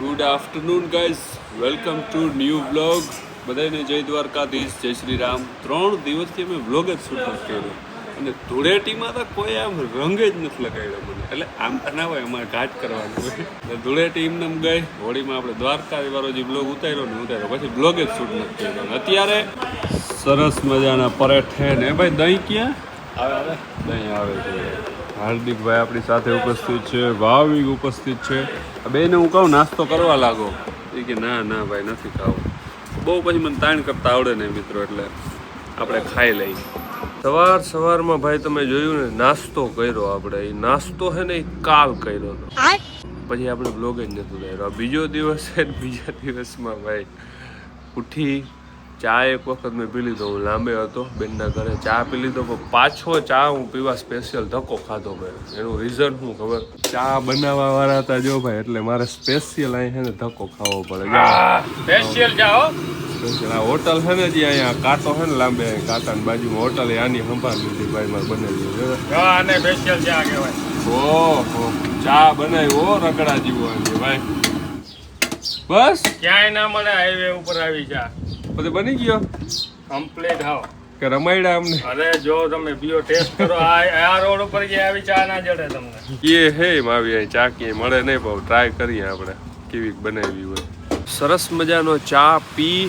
Good afternoon guys, welcome to new vlog. બધાને જય દ્વારકાધીશ, જય શ્રી રામ. 3 દિવસથી અમે વ્લોગ જ શૂટ નથી કર્યો અને ધૂળેટીમાં તો કોઈ આમ રંગ જ નથી લગાવ્યો મને. એટલે આમ ના હોય, અમારે ઘાટ કરવાનું હોય. ધૂળેટી એમને ગઈ. હોળીમાં આપણે દ્વારકા વાળો જે બ્લોગ ઉતાર્યો પછી બ્લોગ જ શૂટ નથી કર્યો. અત્યારે સરસ મજાના પરેઠે ને ભાઈ દહીં ક્યાં આવે? દહીં આવે છે. હાર્દિકભાઈ આપણી સાથે ઉપસ્થિત છે, ભાવિક ઉપસ્થિત છે. બેને હું કહું નાસ્તો કરવા લાગો, એ કે ના ના ભાઈ નથી ખાવું. બહુ પછી મને તાણ કરતા આવડે ને મિત્રો, એટલે આપણે ખાઈ લઈ. સવારમાં ભાઈ તમે જોયું ને, નાસ્તો કર્યો આપણે. એ નાસ્તો છે ને એ કાલ કર્યો હતો, પછી આપણે બ્લોગ જ નથી કર્યો. બીજો દિવસ છે ને, બીજા દિવસમાં ભાઈ ઉઠી ચા એક વખત મેં પી લીધો. હું લાંબે હતો બેનના ઘરે, ચા પી લીધો, પણ પાછો ચા હું પીવા સ્પેશિયલ ધક્કો ખાધો મેં. એનું રીઝન શું ખબર? ચા બનાવવા વાળા હતા જો ભાઈ, એટલે મારે સ્પેશિયલ અહીં છે ને ધક્કો ખાવો પડે. સ્પેશિયલ જાઓ, સ્પેશિયલ આ હોટલ છે ને જે અહીંયા કાંટો છે ને લાંબે, કાંટાની બાજુમાં હોટલ, આની સંભાળ લીધી ભાઈ મારે બનેલી. આને સ્પેશિયલ ચા કહેવાય. ઓહો, ચા બનાવ્યો રગડા જેવો ભાઈ. બસ ક્યાંય ના મળે, હાઈવે ઉપર આવી ચા બધું બની ગયો કમ્પ્લીટ. હાવ કે રમાયડા અમને. અરે જો તમે પીઓ ટેસ્ટ કરો, આ રોડ ઉપર જે આવી ચા ના જડે તમને. એ હે એમ આવી અહીં ચા કે મળે નહીં, બહુ ટ્રાય કરીએ આપણે કેવી બનાવી હોય. સરસ મજાનો ચા પી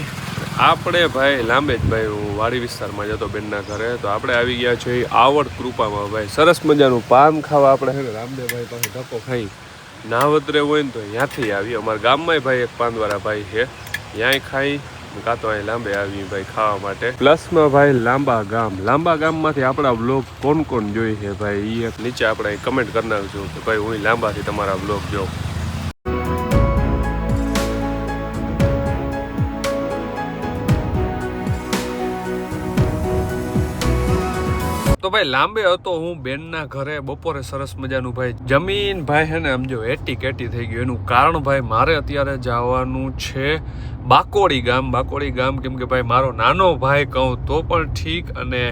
આપણે ભાઈ લાંબે જ ભાઈ, હું વાડી વિસ્તારમાં જતો બેનના ઘરે, તો આપણે આવી ગયા છે આવડ કૃપામાં ભાઈ. સરસ મજાનું પાન ખાવા આપણે છે ને રામદેવભાઈ પાસે ધક્કો ખાઈ નાવતરે હોય ને તો ત્યાંથી આવી. અમારા ગામમાં ભાઈ એક પાંદવાળા ભાઈ છે, ત્યાંય ખાઈ કાં તો અહીં લાંબે આવી ભાઈ ખાવા માટે. પ્લસમાં ભાઈ લાંબા ગામમાંથી આપણા બ્લોગ કોણ કોણ જોઈ છે ભાઈ, એ નીચે આપણે કમેન્ટ કરી નાખજો કે ભાઈ હું લાંબાથી તમારા બ્લોગ જોઉં. તો ભાઈ લાંબે હતો હું બેનના ઘરે બપોરે. સરસ મજાનું ભાઈ જમીન ભાઈ હે ને સમજો એટી કેટી થઈ ગયું. એનું કારણ ભાઈ મારે અત્યારે જવાનું છે બાકોડી ગામ. કેમ કે ભાઈ મારો નાનો ભાઈ કહું તો પણ ઠીક, અને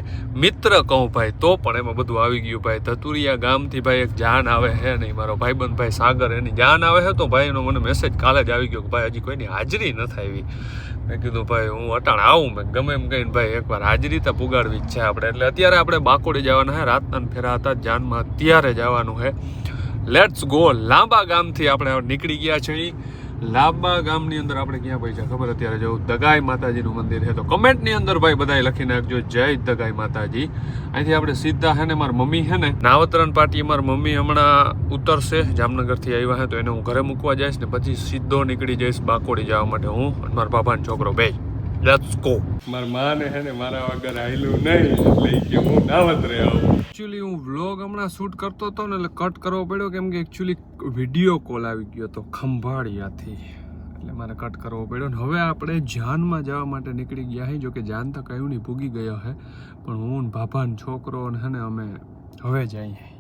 મિત્ર કહું ભાઈ તો પણ એમાં બધું આવી ગયું ભાઈ. ધતુરિયા ગામથી ભાઈ એક જાન આવે હે નહીં, મારો ભાઈબંધ ભાઈ સાગર, એની જાન આવે છે. તો ભાઈ એનો મને મેસેજ કાલે જ આવી ગયો કે ભાઈ હજી કોઈની હાજરી નથી આવી. મેં કીધું ભાઈ હું અટાણ આવું, મેં ગમે એમ કહીને ભાઈ એકવાર હાજરી તો પુગાડવી જ છે આપણે. એટલે અત્યારે આપણે બાકોડી જવાના છે. રાતના ફેરા હતા જાનમાં, અત્યારે જવાનું છે. Let's go. લાંબા ગામથી આપણે નીકળી ગયા છીએ. લાંબા ગામની અંદર આપણે ક્યાં પહોંચ્યા ખબર? અત્યારે જવું દગાઈ માતાજીનું મંદિર છે. તો કમેન્ટની અંદર ભાઈ બધાય લખી નાખજો જય દગાઈ માતાજી. અહીંથી આપણે સીધા છે ને મારી મમ્મી છે ને નાવતરણ પાટી, મારી મમ્મી હમણાં ઉતરશે, જામનગરથી આવ્યા છે, તો એને હું ઘરે મૂકવા જઈશ ને પછી સીધો નીકળી જઈશ બાકોડી જવા માટે. હું અને મારા બાબાનો છોકરો બે. Let's go. મારા માને છે ને મારા વગર આવેલું નહીં, એટલે કે હું નાવતરે આવું. એકચ્યુઅલી હું વ્લોગ હમણાં શૂટ કરતો હતો ને, એટલે કટ કરવો પડ્યો કેમ કે એકચ્યુઅલી વિડીયો કોલ આવી ગયો હતો ખંભાળિયાથી, એટલે મારે કટ કરવો પડ્યો. ને હવે આપણે જાનમાં જવા માટે નીકળી ગયા છે. જો કે જાન તો કયું નહીં ભૂગી ગયો છે, પણ હું ભાભાનો છોકરો છે ને અમે હવે જઈએ.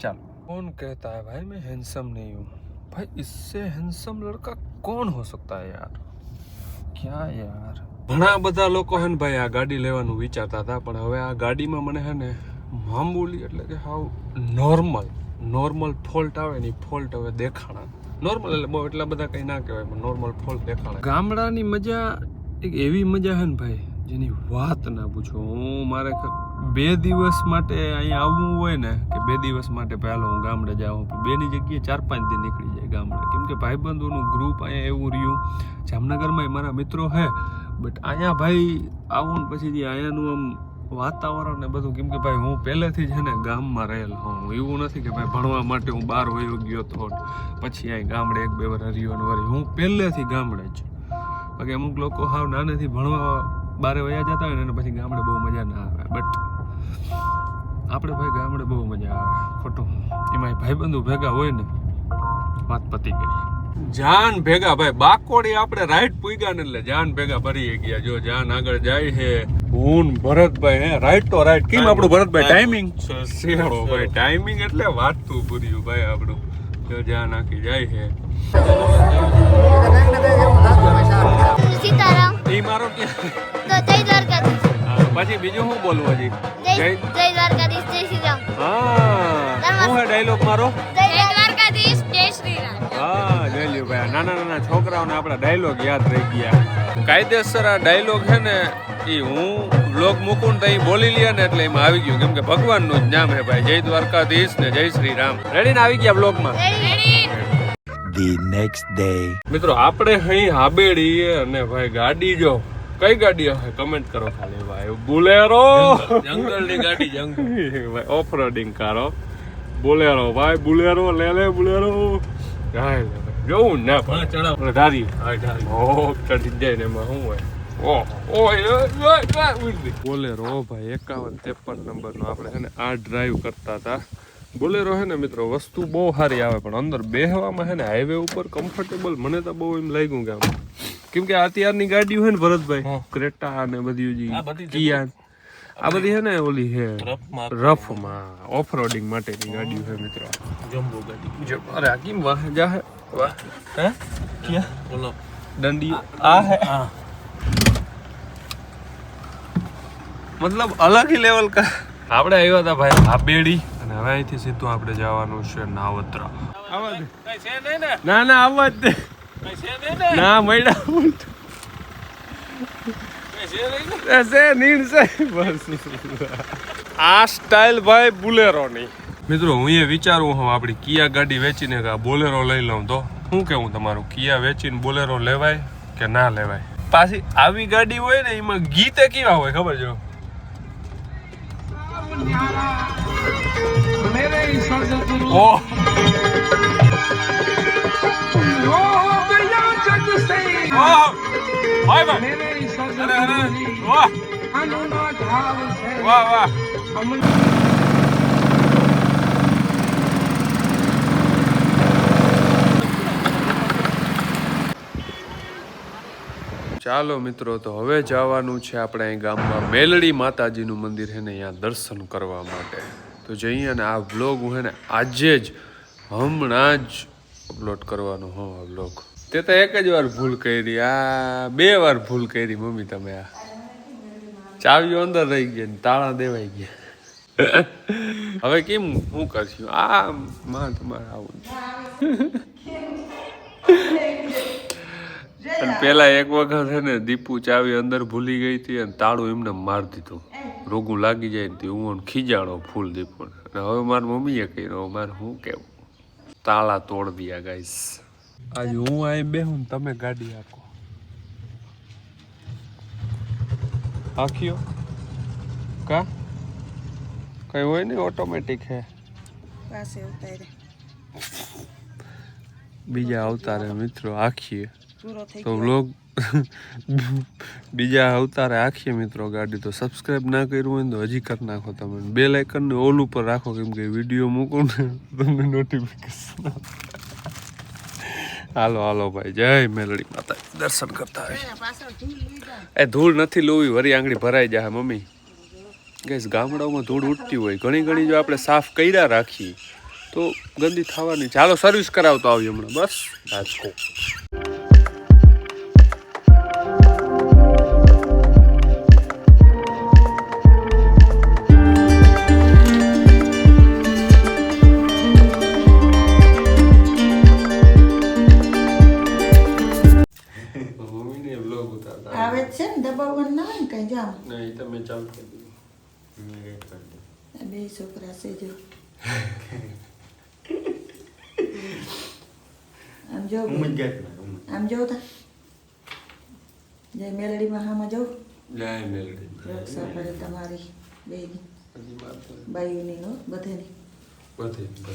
ચાલો. कौन कहता है भाई मैं हैंडसम नहीं हूँ? भाई इससे हैंडसम लड़का कौन हो सकता है यार? क्या यार. ઘણા બધા લોકો હે ને ભાઈ આ ગાડી લેવાનું વિચારતા હતા, પણ હવે આ ગાડીમાં મને હે ને મામૂલી એટલે કે હાવ નોર્મલ ફોલ્ટ આવે ને, ફોલ્ટ હવે દેખાણા. નોર્મલ એટલે બહુ એટલા બધા કંઈ ના કહેવાય, પણ નોર્મલ ફોલ્ટ દેખાણા. ગામડાની મજા એક એવી મજા હે ને ભાઈ જેની વાત ના પૂછો. હું મારે 2 દિવસ માટે અહીંયા આવવું હોય ને, કે 2 દિવસ માટે પહેલો હું ગામડે જાઉં, 2ની જગ્યાએ 4-5 દિન નીકળી જાય ગામડે. કેમ કે ભાઈબંધોનું ગ્રુપ અહીંયા એવું રહ્યું. જામનગરમાં મારા મિત્રો હે, બટ અહીંયા ભાઈ આવું ને પછી અહીંયાનું આમ વાતાવરણ ને બધું, કેમ કે ભાઈ હું પહેલેથી જ છે ને ગામમાં રહેલ હોઉં. એવું નથી કે ભાઈ ભણવા માટે હું બહાર વયો ગયો તો પછી અહીં ગામડે 1-2 વાર હરિયો ને વરી. હું પહેલેથી ગામડે જ. બાકી અમુક લોકો હાવ નાનેથી ભણવા બારે વયા જતા હોય ને એને પછી ગામડે બહુ મજા ના આવે, બટ આપણે ભાઈ ગામડે બહુ મજા આવે. ખોટું એમાં ભાઈબંધુ ભેગા હોય ને, વાત પતી ગઈ. જાન ભેગા ભાઈ બાકોડી આપણે રાઈટ પૂગ્યા ને, એટલે જાન ભેગા ભરી ગયા. જો જાન આગળ જાય છે, હું ભરતભાઈ હે રાઈટ તો રાઈટ. કેમ આપણું ભરતભાઈ ટાઈમિંગ શેરો ભાઈ, ટાઈમિંગ એટલે વાતું પૂર્યું ભાઈ આપણું. જો જાન આખી જાય છે. સીતારામ. ઈ મારો ક્યાં તો જય દ્વારકાધીશ. પછી બીજું શું બોલવું હજી? જય દ્વારકાધીશ, જય શ્રી રામ. હા, શું હે ડાયલોગ મારો? જય દ્વારકાધીશ, જય શ્રી રામ. હા, જોઈ લ્યો ભાઈ, નાના નાના છોકરાઓને આપણા ડાયલોગ યાદ રહી ગયા. કાયદેસર આ ડાયલોગ છે ને એ હું વ્લોગ મૂકું ને તો બોલી લે ને એટલે એમાં આવી ગયું, કેમ કે ભગવાનનું જ નામ હે ભાઈ. જય દ્વારકાધીશ ને જય શ્રી રામ. રેડી ને આવી ગયા વ્લોગમાં. The next day. મિત્રો આપણે અહીં હાબેડી અને ભાઈ ગાડી જો કઈ ગાડી હશે કમેન્ટ કરો ખાલી ભાઈ. બોલેરો, જંગલની ગાડી, જંગલ ભાઈ, ઓફ રોડિંગ કારો બોલેરો ભાઈ. બોલેરો લે બોલેરો જોવું ને પણ ચડાવ ધારી ઓ ચડી જાય ને એમાં શું હોય. બોલેરો ભાઈ 51-53 નંબરનો આપણે છે ને આ ડ્રાઈવ કરતા હતા. બોલેરો છે ને મિત્રો વસ્તુ બહુ સારી આવે પણ અંદર બેહવામાં છે ને હાઈવે ઉપર કમ્ફર્ટેબલ મને તો બહુ એમ લાગ્યું કે આમ, કેમ કે અત્યારની ગાડીઓ છે ને ભરતભાઈ ક્રેટા અને બધી કિયા આ બધી છે ને ઓલી છે રફમાં ઓફ રોડિંગ માટેની ગાડીઓ છે મિત્રો. જમ્બો ગાડી અરે આ કેમ વાહ જા હે વાહ હે કિયા ઓલો દંડી આ હે મતલબ અલગ ही લેવલ કા. આપણે આવ્યા હતા ભાઈ હાબેડી અને હવે અહીંથી સીધું આપણે જવાનું છે નાવત્રા. ના ના આવવા જ દે ના મળ્યા આ સ્ટાઇલ ભાઈ બોલેરો ની. મિત્રો હું એ વિચારું હું આપડી કિયા ગાડી વેચીને બોલેરો લઈ લઉં તો શું કેવું તમારું? કિયા વેચીને બોલેરો લેવાય કે ના લેવાય? પાછી આવી ગાડી હોય ને એમાં ગીતે કેવા હોય ખબર છે? ચાલો મિત્રો તો હવે જવાનું છે આપણે અહીં ગામમાં મેલડી માતાજીનું મંદિર છે ને અહીંયા દર્શન કરવા માટે. તો જઈએ અને આ વ્લોગ હું છે ને આજે જ હમણાં જ અપલોડ કરવાનો હો. આ વ્લોગ તે તો એક જ વાર ભૂલ કરી, આ 2 વાર ભૂલ કરી મમ્મી તમે. આ ચાવીઓ અંદર રહી ગઈ ને તાળા દેવાઈ ગયા. હવે કેમ હું કરશું? આ માં તમારે આવું અને પેલા એક વખત છે ને દીપુ ચાવી અંદર ભૂલી ગઈ હતી અને તાળું એમને મારી દીધું. રોગું લાગી જાય ને હું ખીજાણો ફૂલ દીપુ. અને હવે મારી મમ્મીએ કહ્યું મારે શું કેવું, તાળા તોડ દિયા ગાઈસ. આજે હું અહીં બેહું ને તમે ગાડી આખો આખીઓ કા કઈ હોય ને ઓટોમેટિક હે પાસે ઉતારે બીજા અવતારે મિત્રો આખીએ પૂરો થઈ તો વ્લોગ બીજા અવતારે આખીએ મિત્રો ગાડી. તો સબસ્ક્રાઇબ ના કર્યું હોય ને તો હજી કરી નાખો તમે. બેલ આઇકન ને ઓલ ઉપર રાખો કેમ કે વિડીયો મૂકું ને તમને નોટિફિકેશન. હાલો હાલો ભાઈ જય મેલડી માતા દર્શન કરતા હોય. એ ધૂળ નથી લોવી વરી આંગળી ભરાઈ જાય મમ્મી. ગેસ ગામડાઓમાં ધૂળ ઉઠતી હોય ઘણી ઘણી જો આપણે સાફ કર્યા રાખીએ તો ગંદી થવાની. ચાલો સર્વિસ કરાવતો આવી હમણાં બસ રાજકોટ. આવે છે ને દબાવવાનું ના હોય ને કઈ જામ નહીં તમે ચાલુ બે છોકરા છે જો આમ જો આમ જો તા જય મેલડીમાં હામાં જો જય મેલડી રક્ષા કરે તમારી બેની બાયુની હો બધેની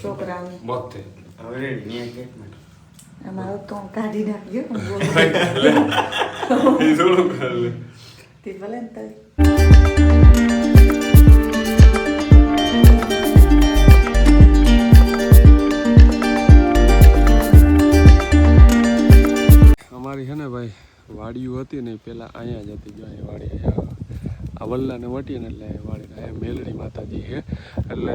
છોકરાઓની બધે અમારો કોણ કાઢી નાખજો તે ભલે ને તારી અમારી છે ને ભાઈ વાડીઓ હતી ને પેલા અહીંયા જ હતી. જો અહીં વાડી આ વલ્લાને વટીએ ને એટલે વાડી અહીંયા મેલડી માતાજી છે. એટલે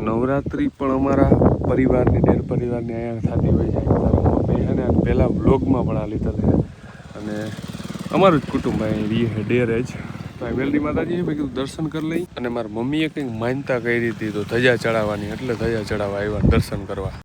નવરાત્રિ પણ અમારા પરિવારની ડેર પરિવારની અહીંયા થતી હોય છે. મારા મમ્મી છે ને પહેલાં વ્લોગમાં પણ આ લીધા છે અને અમારું જ કુટુંબ અહીં રહી છે ડેરે જ. તો આ મેલડી માતાજી મેં કીધું દર્શન કરી લઈ. અને મારી મમ્મીએ કંઈક માનતા કરી હતી તો ધજા ચડાવવાની એટલે ધજા ચડાવવા આવ્યા દર્શન કરવા.